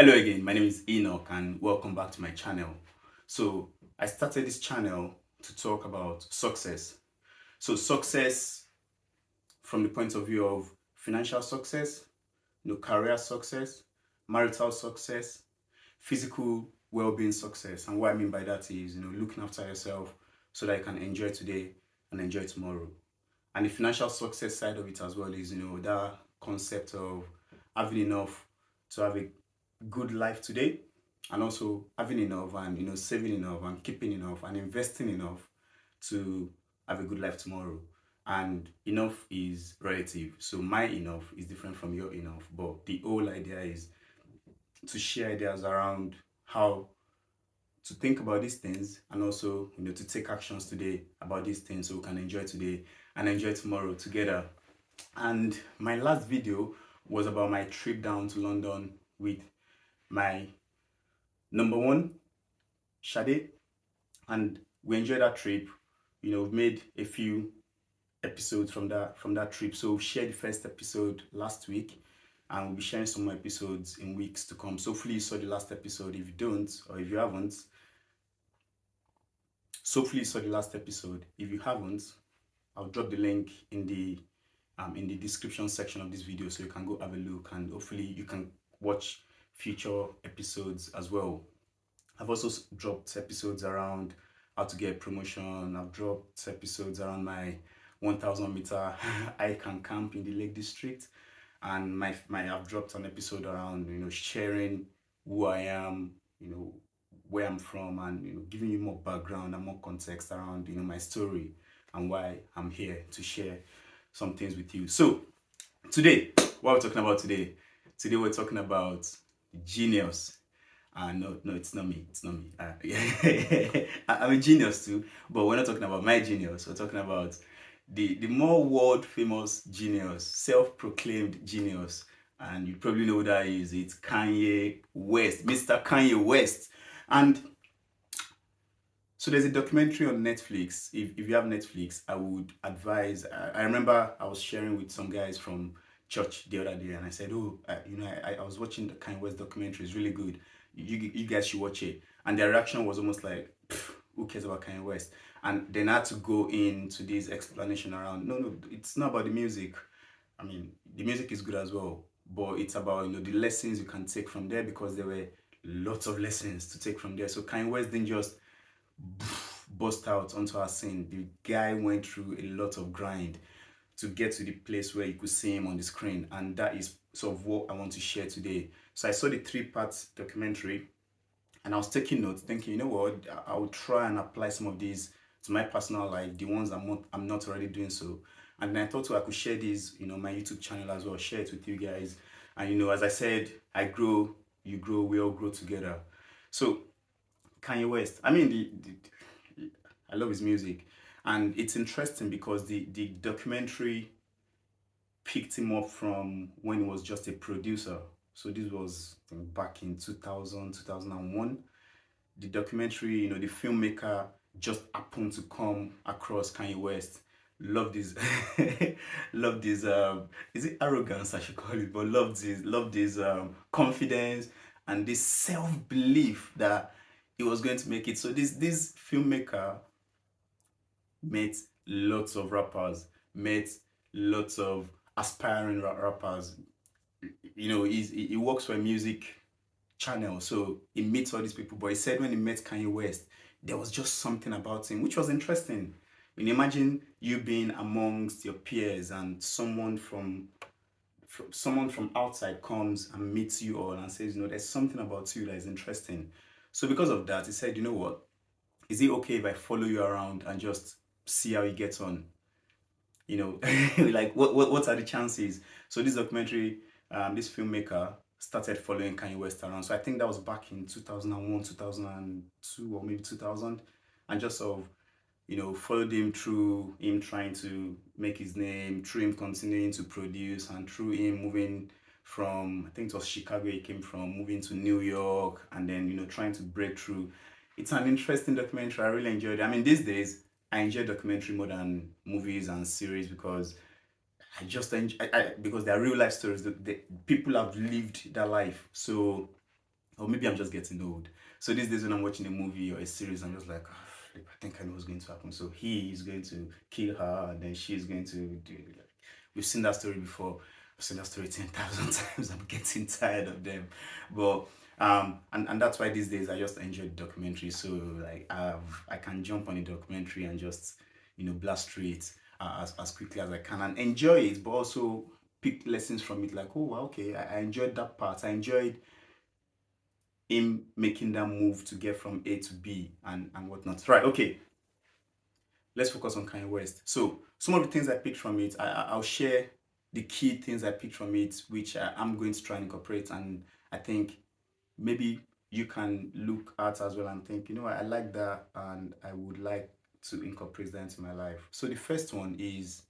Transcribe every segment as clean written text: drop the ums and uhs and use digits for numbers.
Hello again, my name is Enoch and welcome back to my channel. So I started this channel to talk about success. So success from the point of view of financial success, career success, marital success, physical well-being success. And what I mean by that is, looking after yourself so that you can enjoy today and enjoy tomorrow. And the financial success side of it as well is, that concept of having enough to have a good life today and also having enough and saving enough and keeping enough and investing enough to have a good life tomorrow. And enough is relative, so my enough is different from your enough, but the whole idea is to share ideas around how to think about these things and also to take actions today about these things so we can enjoy today and enjoy tomorrow together. And my last video was about my trip down to London with my number one, Shade, and we enjoyed that trip. We've made a few episodes from that trip. So we shared the first episode last week, and we'll be sharing some more episodes in weeks to come. So hopefully you saw the last episode. If you don't, or if you haven't, so hopefully you saw the last episode. If you haven't, I'll drop the link in the description section of this video so you can go have a look, and hopefully you can watch future episodes as well. I've also dropped episodes around how to get a promotion. I've dropped episodes around my 1,000 meter hike and camp in the Lake District, and I've dropped an episode around sharing who I am, where I'm from, and giving you more background and more context around my story and why I'm here to share some things with you. So today, what we're talking about today? Today we're talking about genius. No, it's not me. It's not me. Yeah. I'm a genius too, but we're not talking about my genius. We're talking about the more world famous genius, self-proclaimed genius, and you probably know who that is. It's Kanye West, Mr. Kanye West. And so there's a documentary on Netflix. If you have Netflix, I would advise. I remember I was sharing with some guys from church the other day, and I said, "Oh, I was watching the Kanye West documentary. It's really good. You guys should watch it." And their reaction was almost like, "Who cares about Kanye West?" And then I had to go into this explanation around. No, it's not about the music. I mean, the music is good as well, but it's about the lessons you can take from there, because there were lots of lessons to take from there. So Kanye West didn't just burst out onto our scene. The guy went through a lot of grind to get to the place where you could see him on the screen, and that is sort of what I want to share today. So I saw the 3-part documentary, and I was taking notes, thinking, what, I will try and apply some of these to my personal life, the ones I'm not already doing so. And then I thought, I could share these, my YouTube channel as well, share it with you guys. And as I said, I grow, you grow, we all grow together. So Kanye West, I mean, I love his music, and it's interesting because the documentary picked him up from when he was just a producer. So this was, I think, back in 2000, 2001. The documentary, the filmmaker just happened to come across Kanye West. Love this, love this. Is it arrogance I should call it? But love this confidence and this self belief that he was going to make it. So this filmmaker met lots of rappers, met lots of aspiring rappers. He works for a music channel, so he meets all these people. But he said when he met Kanye West, there was just something about him which was interesting. Imagine you being amongst your peers, and someone from outside comes and meets you all and says, there's something about you that is interesting. So because of that, he said, what? Is it okay if I follow you around and just see how you get on? Like what are the chances? So this documentary, this filmmaker started following Kanye West around. So I think that was back in 2001, 2002, or maybe 2000, and just sort of followed him through him trying to make his name, through him continuing to produce, and through him moving from, I think it was Chicago he came from, moving to New York, and then trying to break through. It's an interesting documentary. I really enjoyed it. I mean, these days I enjoy documentary more than movies and series, because I just enjoy, because they're real life stories. The people have lived their life. So Or maybe I'm just getting old. So these days when I'm watching a movie or a series, I'm just like, "Ah, flip, I think I know what's going to happen. So he is going to kill her, and then she's going to do it. Like, we've seen that story before. I've seen that story 10,000 times. I'm getting tired of them. But and that's why these days I just enjoy the documentary. So like I can jump on a documentary and just blast through it as quickly as I can and enjoy it, but also pick lessons from it. Like, oh wow, okay, I enjoyed that part. I enjoyed him making that move to get from A to B and whatnot. Right, okay. Let's focus on Kanye West. So some of the things I picked from it, I'll share the key things I picked from it, which I'm going to try and incorporate. And I think maybe you can look at as well and think, I like that and I would like to incorporate that into my life. So the first one is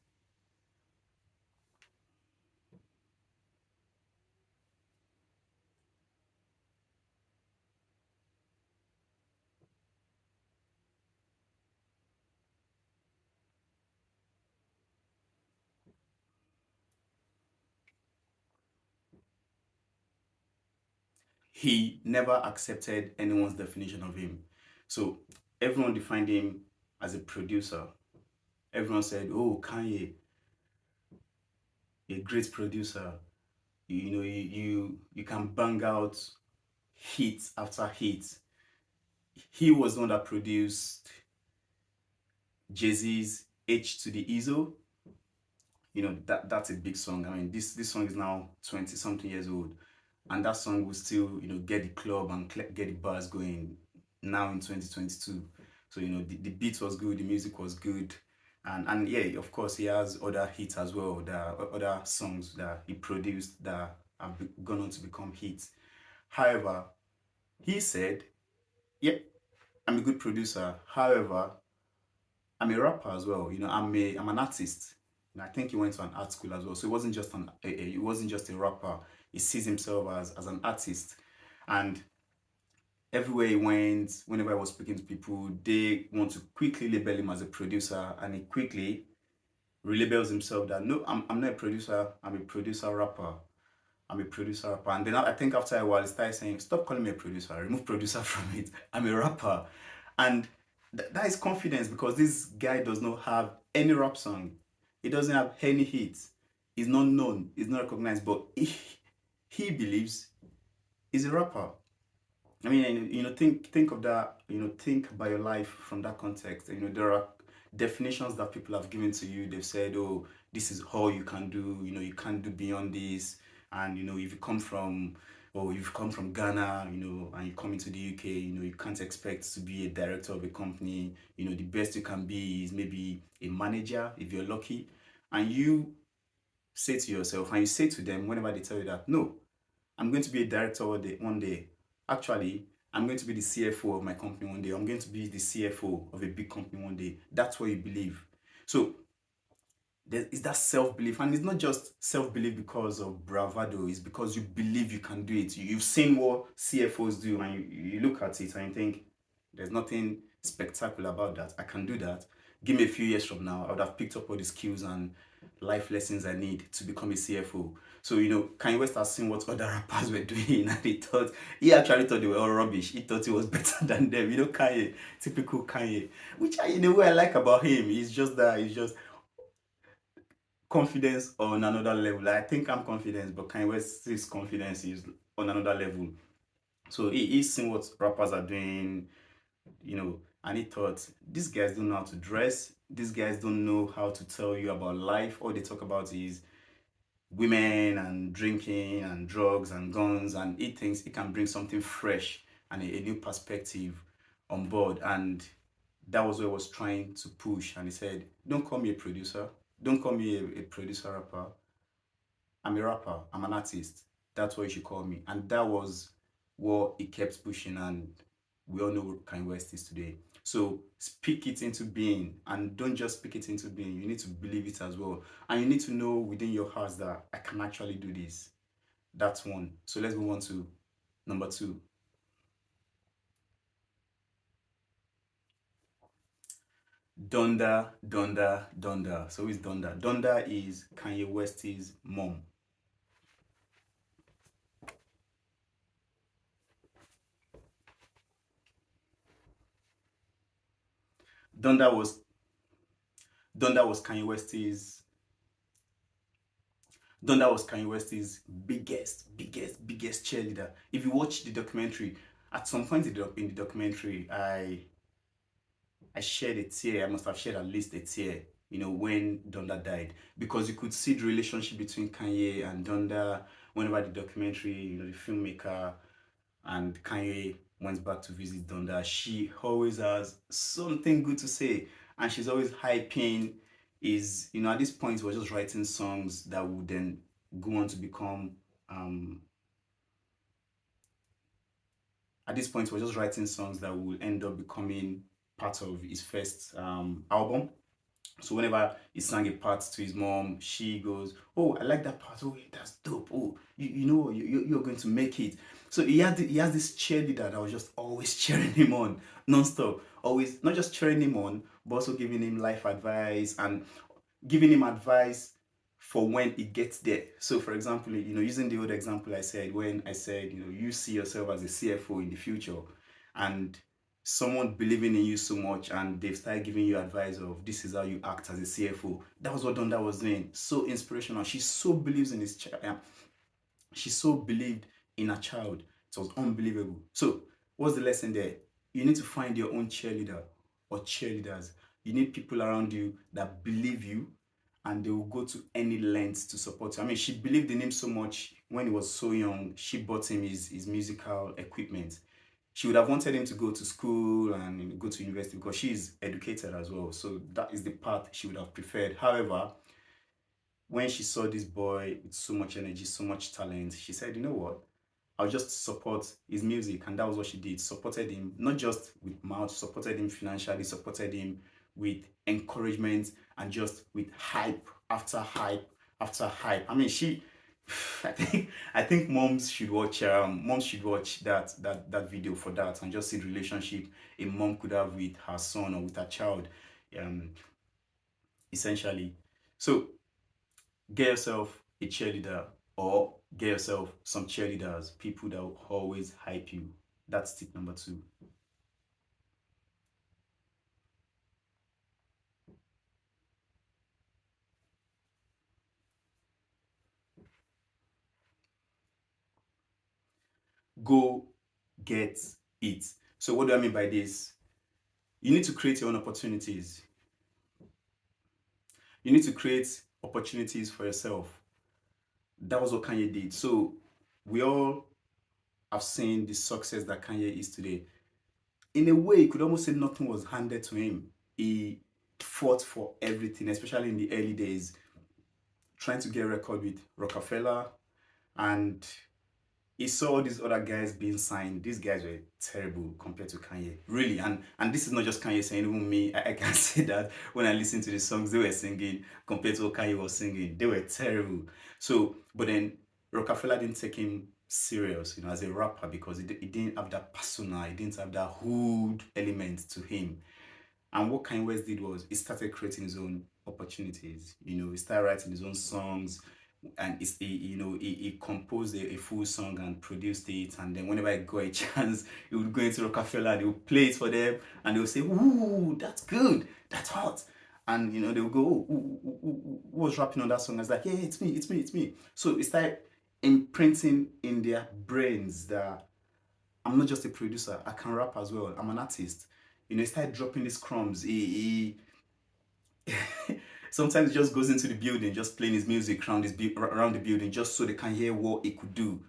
he never accepted anyone's definition of him. So everyone defined him as a producer. Everyone said, "Oh, Kanye, a great producer. You can bang out hit after hit." He was the one that produced Jay-Z's H to the Izzo. That's a big song. I mean, this song is now 20 something years old, and that song will still get the club and get the bars going now in 2022. So the beat was good, the music was good, and yeah, of course he has other hits as well. There are other songs that he produced that have gone on to become hits. However, he said, "Yeah, I'm a good producer. However, I'm a rapper as well. I'm an artist. And I think he went to an art school as well. So it wasn't just he wasn't just a rapper. He sees himself as an artist. And everywhere he went, whenever I was speaking to people, they want to quickly label him as a producer, and he quickly relabels himself that no, I'm not a producer. I'm a producer rapper. I'm a producer rapper. And then I think after a while, he started saying, stop calling me a producer, remove producer from it. I'm a rapper. And that is confidence, because this guy does not have any rap song. He doesn't have any hits. He's not known. He's not recognized. But he believes he's a rapper. I mean, think of that. Think about your life from that context. There are definitions that people have given to you. They've said, "Oh, this is all you can do. You can't do beyond this." And if you come from, or you've come from Ghana, and you come into the UK, you can't expect to be a director of a company. The best you can be is maybe a manager if you're lucky. And you say to yourself, and you say to them whenever they tell you that, no, I'm going to be a director one day. Actually, I'm going to be the CFO of my company one day. I'm going to be the CFO of a big company one day. That's what you believe. So there is that self-belief, and it's not just self-belief because of bravado. It's because you believe you can do it. You've seen what CFOs do, and you look at it and you think there's nothing spectacular about that. I can do that. Give me a few years from now, I would have picked up all the skills and life lessons I need to become a CFO. So Kanye West has seen what other rappers were doing, and he actually thought they were all rubbish. He thought he was better than them. Kanye, typical Kanye, which in a way I like about him. He's just confidence on another level. I think I'm confident, but Kanye West's confidence is on another level. So he's seen what rappers are doing, and he thought, these guys don't know how to dress. These guys don't know how to tell you about life. All they talk about is women and drinking and drugs and guns, and he thinks he can bring something fresh and a new perspective on board. And that was what he was trying to push. And he said, don't call me a producer. Don't call me a producer rapper. I'm a rapper. I'm an artist. That's what you should call me. And that was what he kept pushing. And we all know what Kanye West is today. So speak it into being, and don't just speak it into being. You need to believe it as well. And you need to know within your heart that I can actually do this. That's one. So let's move on to number two. Donda, Donda, Donda. So who is Donda? Donda is Kanye West's mom. Donda was Donda was Kanye West's Donda was Kanye West's biggest cheerleader. If you watch the documentary, at some point in the documentary, I shed a tear. I must have shed at least a tear, when Donda died, because you could see the relationship between Kanye and Donda. Whenever the documentary, the filmmaker and Kanye went back to visit Donda, she always has something good to say, and she's always hyping. At this point, we're just writing songs that would then go on to become. At this point, we're just writing songs that will end up becoming part of his first album. So whenever he sang a part to his mom, she goes, "Oh, I like that part. Oh, that's dope. Oh, you're going to make it." So he has this cheerleader that was just always cheering him on, nonstop. Always not just cheering him on, but also giving him life advice and giving him advice for when it gets there. So for example, using the old example I said, when I said, you see yourself as a CFO in the future, and someone believing in you so much and they've started giving you advice of this is how you act as a CFO. That was what Donda was doing. So inspirational. She so believes in his child. She so believed in her child. It was unbelievable. So what's the lesson there? You need to find your own cheerleader or cheerleaders. You need people around you that believe you and they will go to any lengths to support you. I mean, she believed in him so much when he was so young. She bought him his musical equipment. She would have wanted him to go to school and go to university because she is educated as well. So that is the path she would have preferred. However, when she saw this boy with so much energy, so much talent, she said, you know what? I'll just support his music. And that was what she did. Supported him, not just with mouth, supported him financially, supported him with encouragement and just with hype after hype after hype. I mean, I think moms should watch that video for that and just see the relationship a mom could have with her son or with her child, um, essentially. So get yourself a cheerleader or get yourself some cheerleaders, people that will always hype you. That's tip number 2. Go get it. So what do I mean by this? You need to create your own opportunities. You need to create opportunities for yourself. That was what Kanye did. So we all have seen the success that Kanye is today. In a way, you could almost say nothing was handed to him. He fought for everything, especially in the early days, trying to get a record with Rockefeller, and he saw all these other guys being signed. These guys were terrible compared to Kanye, really. And this is not just Kanye saying, even me, I can say that when I listen to the songs they were singing compared to what Kanye was singing, they were terrible. So, but then Rockefeller didn't take him serious, as a rapper, because he didn't have that persona, he didn't have that hood element to him. And what Kanye West did was he started creating his own opportunities. He started writing his own songs, and he composed a full song and produced it. And then whenever I got a chance, he would go into Rockefeller, they would play it for them, and they would say, "Ooh, that's good, that's hot." And they would go, "Oh, who was rapping on that song?" I was like, "Yeah, it's me, it's me, it's me." So it started imprinting in their brains that I'm not just a producer, I can rap as well. I'm an artist. He started dropping these crumbs. He sometimes he just goes into the building, just playing his music around the building, just so they can hear what he could do.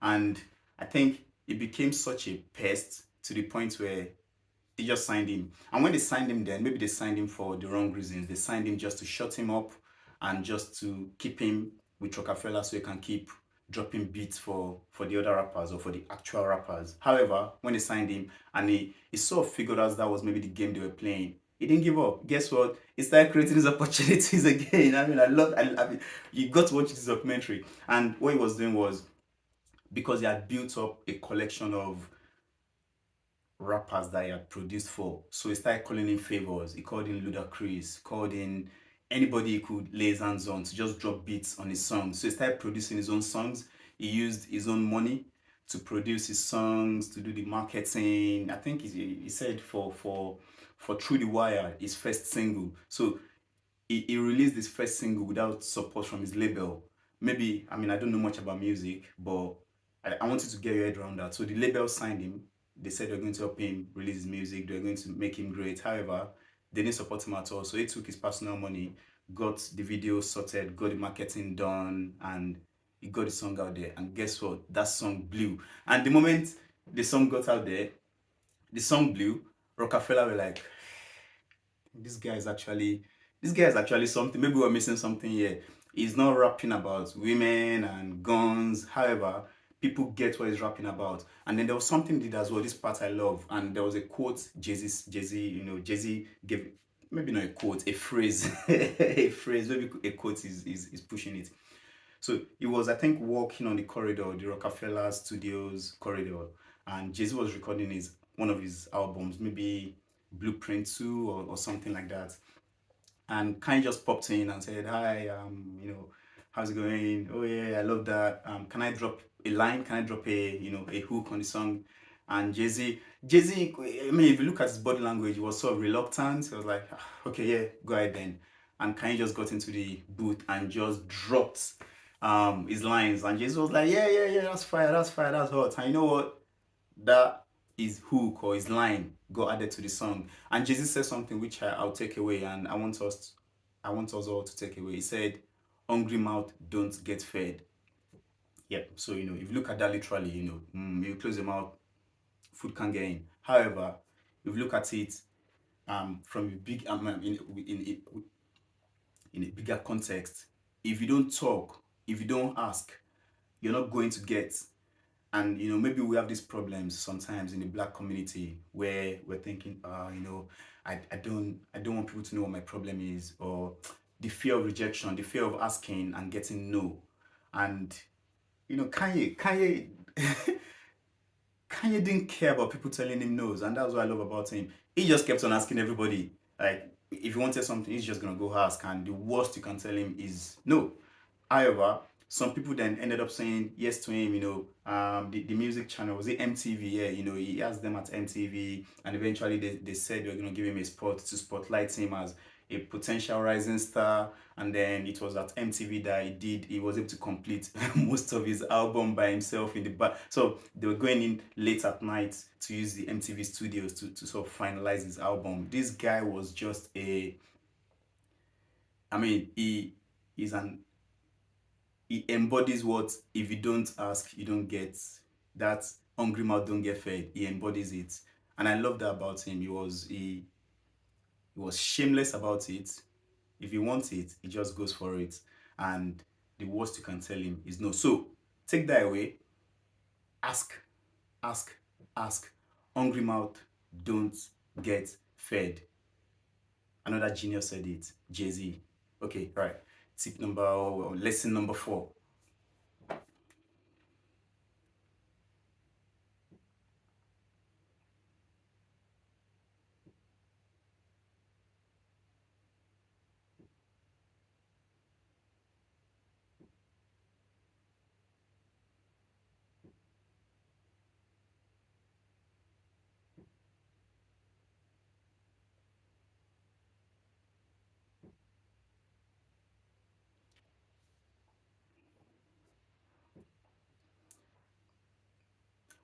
And I think it became such a pest to the point where they just signed him. And when they signed him, then maybe they signed him for the wrong reasons. They signed him just to shut him up and just to keep him with Rockefeller so he can keep dropping beats for the other rappers or for the actual rappers. However, when they signed him and he sort of figured out that was maybe the game they were playing, he didn't give up. Guess what? He started creating his opportunities again. I mean, I mean, you got to watch this documentary. And what he was doing was, because he had built up a collection of rappers that he had produced for. So he started calling in favors. He called in Ludacris, called in anybody he could lay his hands on to just drop beats on his songs. So he started producing his own songs. He used his own money to produce his songs, to do the marketing. I think he said for Through the Wire, his first single. So he released his first single without support from his label. Maybe, I mean, I don't know much about music, but I wanted to get your head around that. So the label signed him. They said they're going to help him release his music. They're going to make him great. However, they didn't support him at all. So he took his personal money, got the video sorted, got the marketing done, and he got the song out there. And guess what? That song blew. And the moment the song got out there, the song blew. Rockefeller were like, this guy is actually something. Maybe we're missing something here. He's not rapping about women and guns. However, people get what he's rapping about. And then there was something he did as well. This part I love. And there was a quote Jay-Z gave, maybe not a quote, a phrase. A phrase, maybe a quote is pushing it. So he was, I think, walking on the corridor, the Rockefeller Studios corridor, and Jay-Z was recording one of his albums, maybe Blueprint 2 or something like that. And Kanye just popped in and said, "Hi, how's it going? Oh yeah, I love that. Can I drop a line? Can I drop a hook on the song?" And Jay-Z, I mean, if you look at his body language, he was sort of reluctant. He was like, "Ah, okay, yeah, go ahead then." And Kanye just got into the booth and just dropped his lines. And Jay-Z was like, "Yeah, yeah, yeah, that's fire, that's fire, that's hot." And you know what? That his hook or his line got added to the song. And Jay-Z said something which I'll take away, and I want us all to take away. He said, "Hungry mouth don't get fed." Yep. So if you look at that literally, you close your mouth, food can't get in. However, if you look at it from a big in a bigger context, if you don't talk, if you don't ask, you're not going to get. And maybe we have these problems sometimes in the black community where we're thinking, I don't want people to know what my problem is, or the fear of rejection, the fear of asking and getting no. And Kanye Kanye didn't care about people telling him no's, and that's what I love about him. He just kept on asking everybody. Like, if he wanted something, he's just gonna go ask, and the worst you can tell him is no. However, some people then ended up saying yes to him. The music channel, was it MTV? Yeah, he asked them at MTV, and eventually they said they were gonna give him a spot to spotlight him as a potential rising star. And then it was at MTV that he was able to complete most of his album by himself in the back. So they were going in late at night to use the MTV studios to sort of finalize his album. This guy was just I mean, he's an he embodies what, if you don't ask, you don't get. That hungry mouth don't get fed. He embodies it. And I love that about him. He was shameless about it. If he wants it, he just goes for it. And the worst you can tell him is no. So take that away. Ask, ask, ask. Hungry mouth don't get fed. Another genius said it. Jay-Z. Okay, right. Lesson number 4.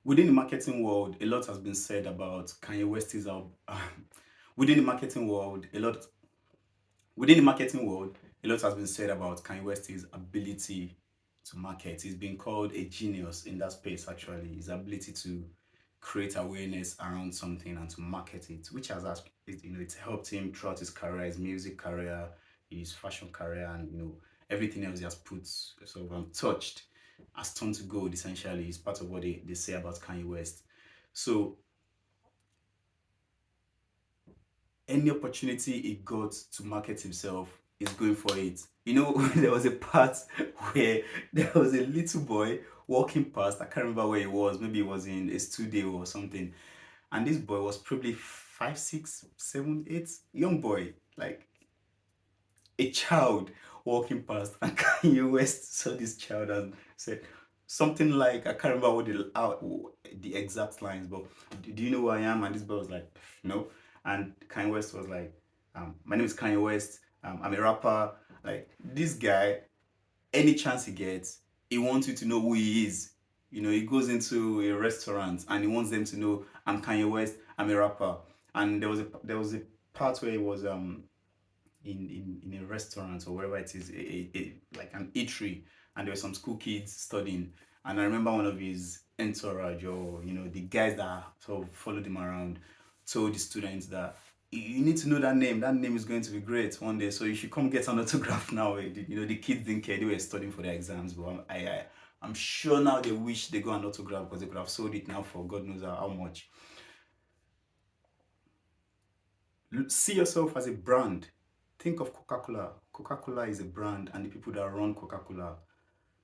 Within the marketing world, a lot has been said about Kanye West's album. within the marketing world, a lot within the marketing world, a lot has been said about Kanye West's ability to market. He's been called a genius in that space. Actually, his ability to create awareness around something and to market it, which it's helped him throughout his career, his music career, his fashion career, and everything else he has put sort of untouched has turned to gold. Essentially, is part of what they say about Kanye West. So any opportunity he got to market himself, he's going for it. There was a part where there was a little boy walking past. I can't remember where he was. Maybe he was in a studio or something. And this boy was probably 5, 6, 7, 8, young boy, like a child walking past. And Kanye West saw this child and said something like, I can't remember what the exact lines, but do you know who I am? And this boy was like, no. And Kanye West was like, my name is Kanye West. I'm a rapper. Like this guy, any chance he gets, he wants you to know who he is. You know, he goes into a restaurant and he wants them to know I'm Kanye West. I'm a rapper. And there was a part where he was in a restaurant or wherever it is, like an eatery, and there were some school kids studying. And I remember one of his entourage, or the guys that sort of followed him around, told the students that you need to know that name. That name is going to be great one day. So you should come get an autograph now. The kids didn't care. They were studying for their exams, but I'm sure now they wish they got an autograph because they could have sold it now for God knows how much. See yourself as a brand. Think of Coca-Cola. Coca-Cola is a brand, and the people that run Coca-Cola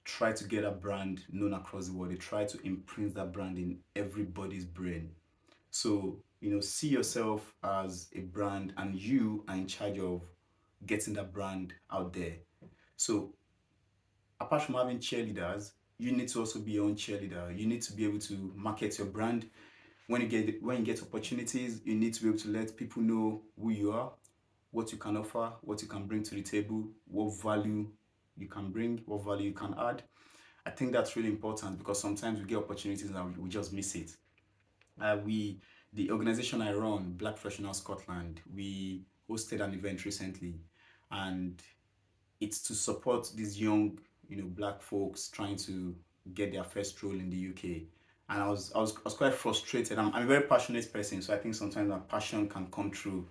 try to get a brand known across the world. They try to imprint that brand in everybody's brain. So, see yourself as a brand, and you are in charge of getting that brand out there. So, apart from having cheerleaders, you need to also be your own cheerleader. You need to be able to market your brand. When you get opportunities, you need to be able to let people know who you are, what you can offer, what you can bring to the table, what value you can bring, what value you can add. I think that's really important because sometimes we get opportunities and we just miss it. The organization I run, Black Professionals Scotland, we hosted an event recently, and it's to support these young, black folks trying to get their first role in the UK. And I was quite frustrated. I'm a very passionate person, so I think sometimes my passion can come through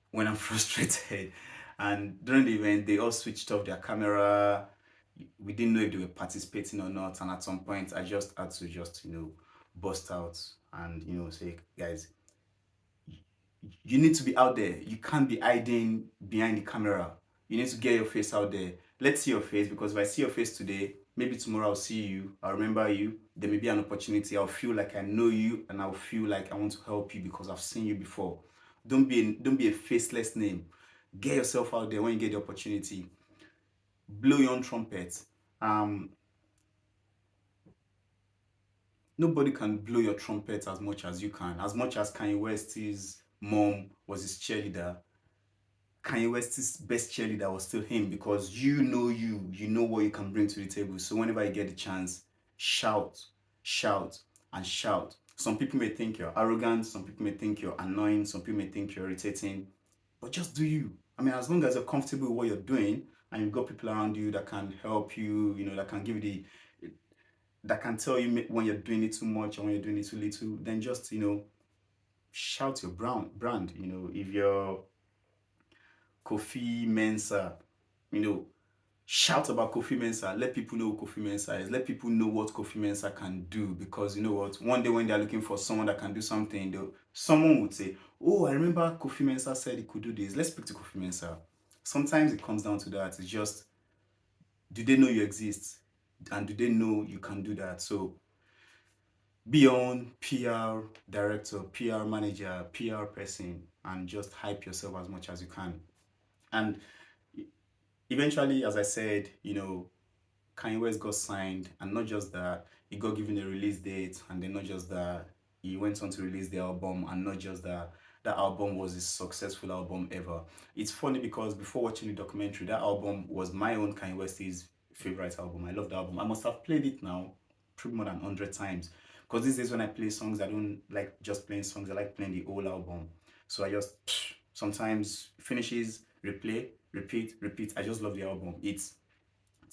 when I'm frustrated. And during the event, they all switched off their camera. We didn't know if they were participating or not. And at some point, I just had to just, bust out and, say, guys, you need to be out there. You can't be hiding behind the camera. You need to get your face out there. Let's see your face, because if I see your face today, maybe tomorrow I'll see you, I'll remember you. There may be an opportunity. I'll feel like I know you, and I'll feel like I want to help you because I've seen you before. Don't be a faceless name. Get yourself out there when you get the opportunity. Blow your own trumpet. Um, Nobody can blow your trumpet as much as you can. As much as Kanye West's mom was his cheerleader, Kanye West's best cheerleader was still him, because you know what you can bring to the table. So whenever you get the chance, shout, shout, and shout. Some people may think you're arrogant, some people may think you're annoying, some people may think you're irritating, but just do you. I mean, as long as you're comfortable with what you're doing and you've got people around you that can help you, that can give you that can tell you when you're doing it too much or when you're doing it too little, then just, shout your brand. If you're Kofi Mensah, you know, shout about Kofi Mensah. Let people know who Kofi Mensah is. Let people know what Kofi Mensah can do. Because you know what? One day when they're looking for someone that can do something, someone would say, "Oh, I remember Kofi Mensah said he could do this. Let's speak to Kofi Mensah." Sometimes it comes down to that. It's just, do they know you exist? And do they know you can do that? So be your own PR director, PR manager, PR person, and just hype yourself as much as you can. And eventually, as I said, Kanye West got signed, and not just that, he got given a release date, and then not just that, he went on to release the album, and not just that, that album was his successful album ever. It's funny because before watching the documentary, that album was my own Kanye West's favorite album. I love the album. I must have played it now pretty more than 100 times. Because these days when I play songs, I don't like just playing songs, I like playing the whole album. So I just sometimes finishes, replay, repeat, repeat. I just love the album. It's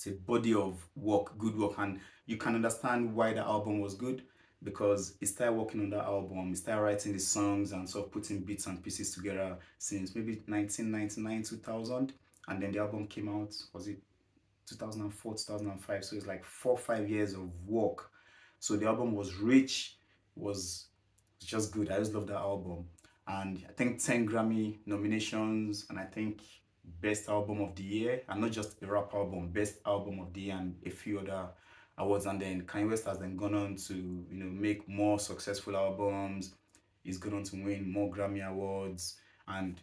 a body of work, good work, and you can understand why the album was good, because he started working on that album, he started writing the songs and sort of putting bits and pieces together since maybe 1999, 2000, and then the album came out, was it 2004, 2005? So it's like 4 or 5 years of work. So the album was rich, was just good. I just love that album. And I think 10 Grammy nominations, and I think Best Album of the Year, and not just a rap album, Best Album of the Year, and a few other awards. And then Kanye West has then gone on to, make more successful albums. He's gone on to win more Grammy awards, and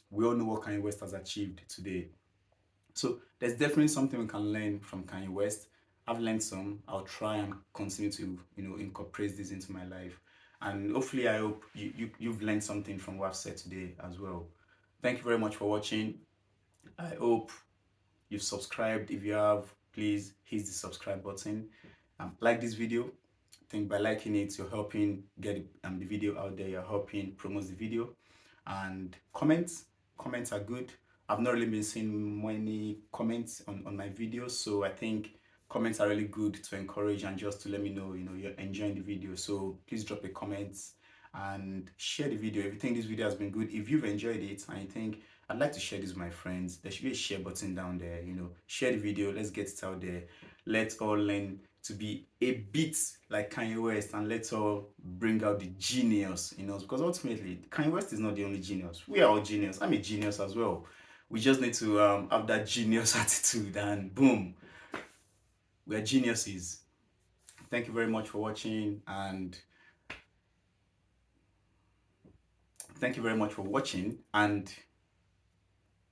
we all know what Kanye West has achieved today. So there's definitely something we can learn from Kanye West. I've learned some. I'll try and continue to, incorporate this into my life. And hopefully I hope you've learned something from what I've said today as well. Thank you very much for watching. I hope you've subscribed. If you have, please hit the subscribe button. Like this video. I think by liking it, you're helping get the video out there. You're helping promote the video. And comments are good. I've not really been seeing many comments on my videos, so I think comments are really good to encourage and just to let me know, you're enjoying the video. So please drop a comment and share the video if you think this video has been good. If you've enjoyed it and you think I'd like to share this with my friends, there should be a share button down there. Share the video. Let's get it out there. Let's all learn to be a bit like Kanye West, and let's all bring out the genius in us, because ultimately Kanye West is not the only genius. We are all genius. I'm a genius as well. We just need to have that genius attitude, and boom, we are geniuses. Thank you very much for watching, and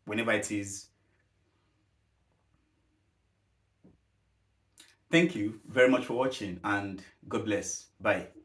whenever it is, thank you very much for watching, and God bless. Bye.